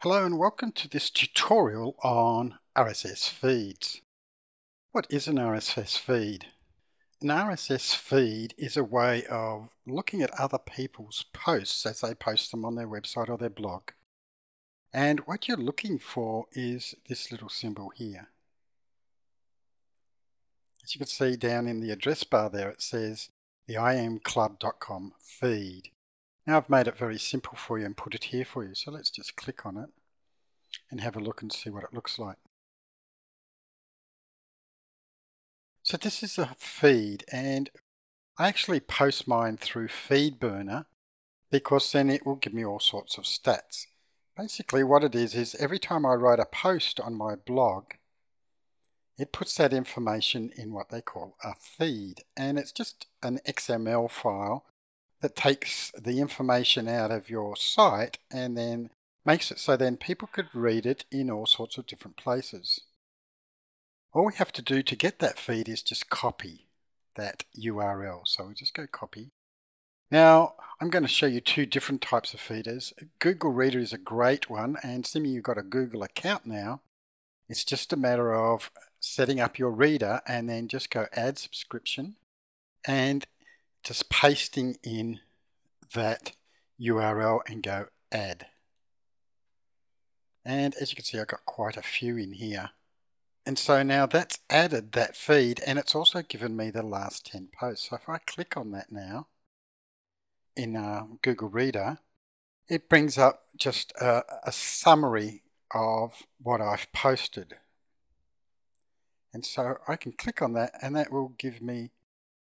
Hello and welcome to this tutorial on RSS feeds. What is an RSS feed? An RSS feed is a way of looking at other people's posts as they post them on their website or their blog. And what you're looking for is this little symbol here. As you can see down in the address bar there, it says the imclub.com feed. Now I've made it very simple for you and put it here for you. So let's just click on it and have a look and see what it looks like. So this is a feed, and I actually post mine through FeedBurner because then it will give me all sorts of stats. Basically what it is every time I write a post on my blog, it puts that information in what they call a feed, and it's just an XML file that takes the information out of your site and then makes it so then people could read it in all sorts of different places. All we have to do to get that feed is just copy that URL. So we just go copy. Now I'm going to show you two different types of feeders. Google Reader is a great one, and assuming you've got a Google account now, it's just a matter of setting up your reader and then just go add subscription and just pasting in that URL and go add. And as you can see, I've got quite a few in here. And so now that's added that feed, and it's also given me the last 10 posts. So if I click on that now in Google Reader, it brings up just a summary of what I've posted. And so I can click on that and that will give me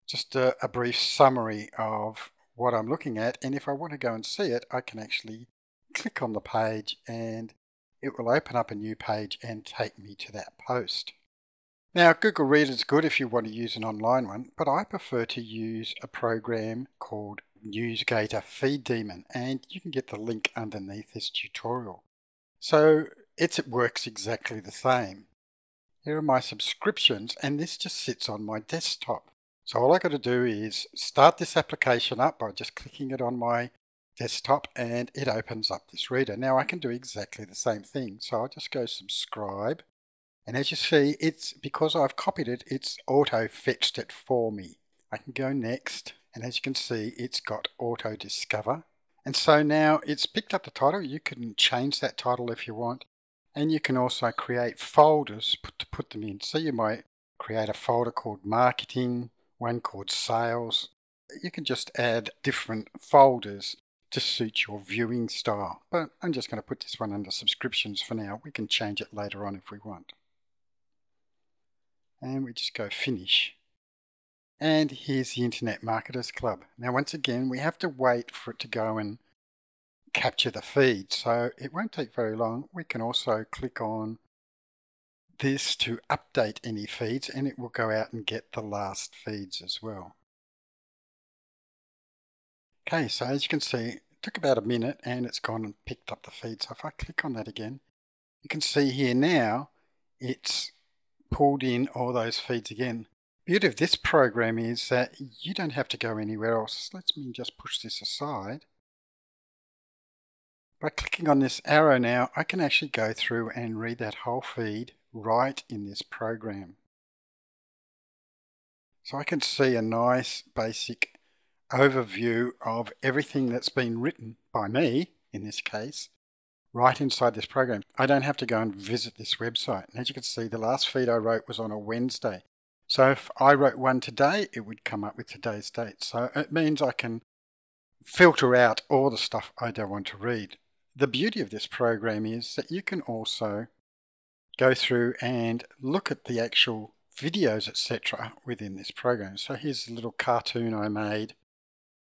just a brief summary of what I'm looking at. And if I want to go and see it, I can actually click on the page and it will open up a new page and take me to that post. Now, Google Reader is good if you want to use an online one, but I prefer to use a program called NewsGator Feed Daemon, and you can get the link underneath this tutorial. So it works exactly the same. Here are my subscriptions, and this just sits on my desktop. So all I got to do is start this application up by just clicking it on my desktop, and it opens up this reader. Now I can do exactly the same thing. So I'll just go subscribe. And as you see, it's because I've copied it, it's auto fetched it for me. I can go next, and as you can see, it's got auto discover. And so now it's picked up the title. You can change that title if you want. And you can also create folders to put them in. So you might create a folder called marketing, one called sales. You can just add different folders to suit your viewing style. But I'm just going to put this one under subscriptions for now. We can change it later on if we want. And we just go finish. And here's the Internet Marketers Club. Now once again, we have to wait for it to go and capture the feed, so it won't take very long. We can also click on this to update any feeds, and it will go out and get the last feeds as well. Okay, so as you can see, it took about a minute and it's gone and picked up the feed. So if I click on that again, you can see here now it's pulled in all those feeds again. The beauty of this program is that you don't have to go anywhere else. Let me just push this aside. By clicking on this arrow now, I can actually go through and read that whole feed right in this program. So I can see a nice basic overview of everything that's been written by me, in this case, right inside this program. I don't have to go and visit this website. And as you can see, the last feed I wrote was on a Wednesday. So if I wrote one today, it would come up with today's date. So it means I can filter out all the stuff I don't want to read. The beauty of this program is that you can also go through and look at the actual videos, etc. within this program. So here's a little cartoon I made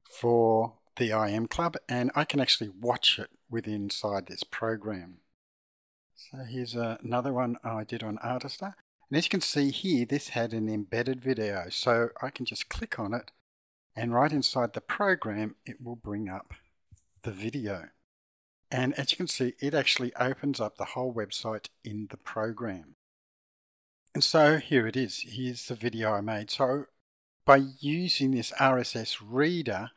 for the IM Club, and I can actually watch it within inside this program. So here's another one I did on Artista. And as you can see here, this had an embedded video. So I can just click on it, and right inside the program, it will bring up the video. And as you can see, it actually opens up the whole website in the program. And so here it is. Here's the video I made. So by using this RSS reader,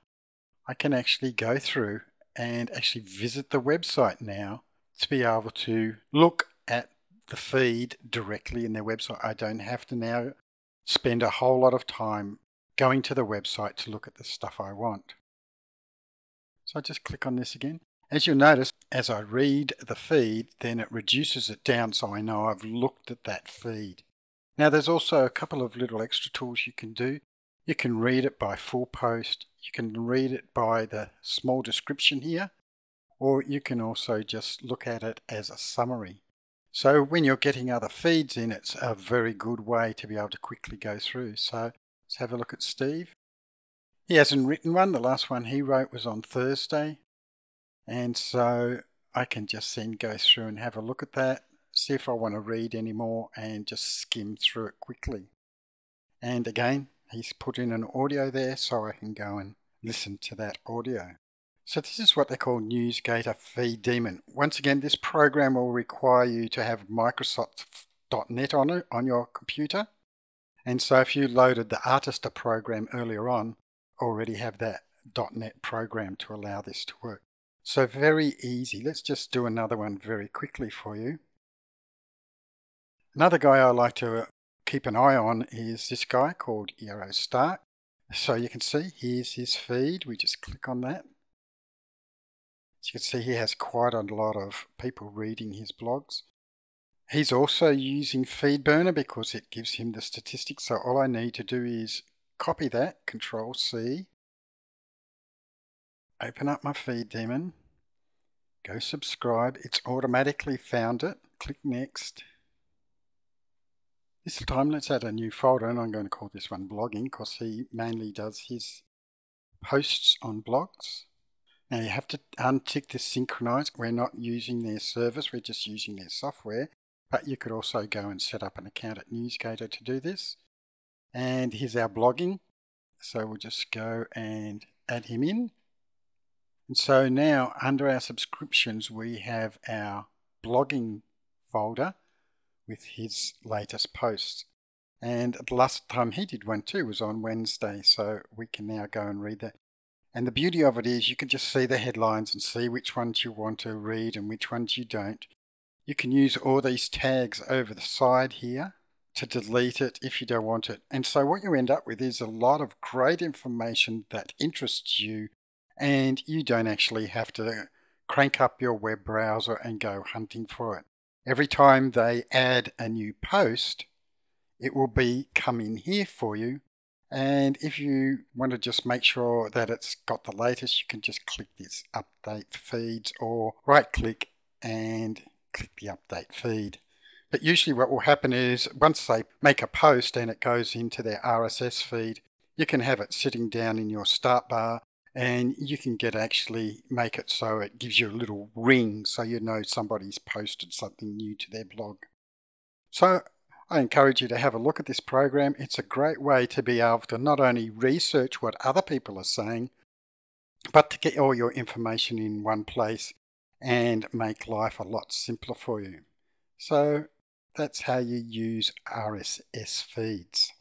I can actually go through and actually visit the website now to be able to look at the feed directly in their website. I don't have to now spend a whole lot of time going to the website to look at the stuff I want. So I just click on this again. As you'll notice, as I read the feed, then it reduces it down so I know I've looked at that feed. Now there's also a couple of little extra tools you can do. You can read it by full post, you can read it by the small description here, or you can also just look at it as a summary. So when you're getting other feeds in, it's a very good way to be able to quickly go through. So let's have a look at Steve. He hasn't written one. The last one he wrote was on Thursday. And so I can just then go through and have a look at that, see if I want to read any more, and just skim through it quickly. And again, he's put in an audio there so I can go and listen to that audio. So this is what they call NewsGator Feed Daemon. Once again, this program will require you to have Microsoft.NET on your computer. And so if you loaded the Artista program earlier on, already have that .NET program to allow this to work. So very easy. Let's just do another one very quickly for you. Another guy I like to keep an eye on is this guy called Eero Stark. So you can see here's his feed. We just click on that. As you can see, he has quite a lot of people reading his blogs. He's also using FeedBurner because it gives him the statistics. So all I need to do is copy that, Control C, open up my feed daemon, go subscribe. It's automatically found it. Click Next. This time let's add a new folder, and I'm going to call this one blogging because he mainly does his posts on blogs. Now you have to untick this synchronize. We're not using their service, we're just using their software. But you could also go and set up an account at NewsGator to do this. And here's our blogging. So we'll just go and add him in. And so now under our subscriptions, we have our blogging folder with his latest posts. And the last time he did one too was on Wednesday. So we can now go and read that. And the beauty of it is you can just see the headlines and see which ones you want to read and which ones you don't. You can use all these tags over the side here to delete it if you don't want it. And so what you end up with is a lot of great information that interests you, and you don't actually have to crank up your web browser and go hunting for it. Every time they add a new post, it will come in here for you. And if you want to just make sure that it's got the latest, you can just click this update feeds or right click and click the update feed. But usually what will happen is once they make a post and it goes into their RSS feed, you can have it sitting down in your start bar, and you can actually make it so it gives you a little ring so you know somebody's posted something new to their blog. So I encourage you to have a look at this program. It's a great way to be able to not only research what other people are saying, but to get all your information in one place and make life a lot simpler for you. So that's how you use RSS feeds.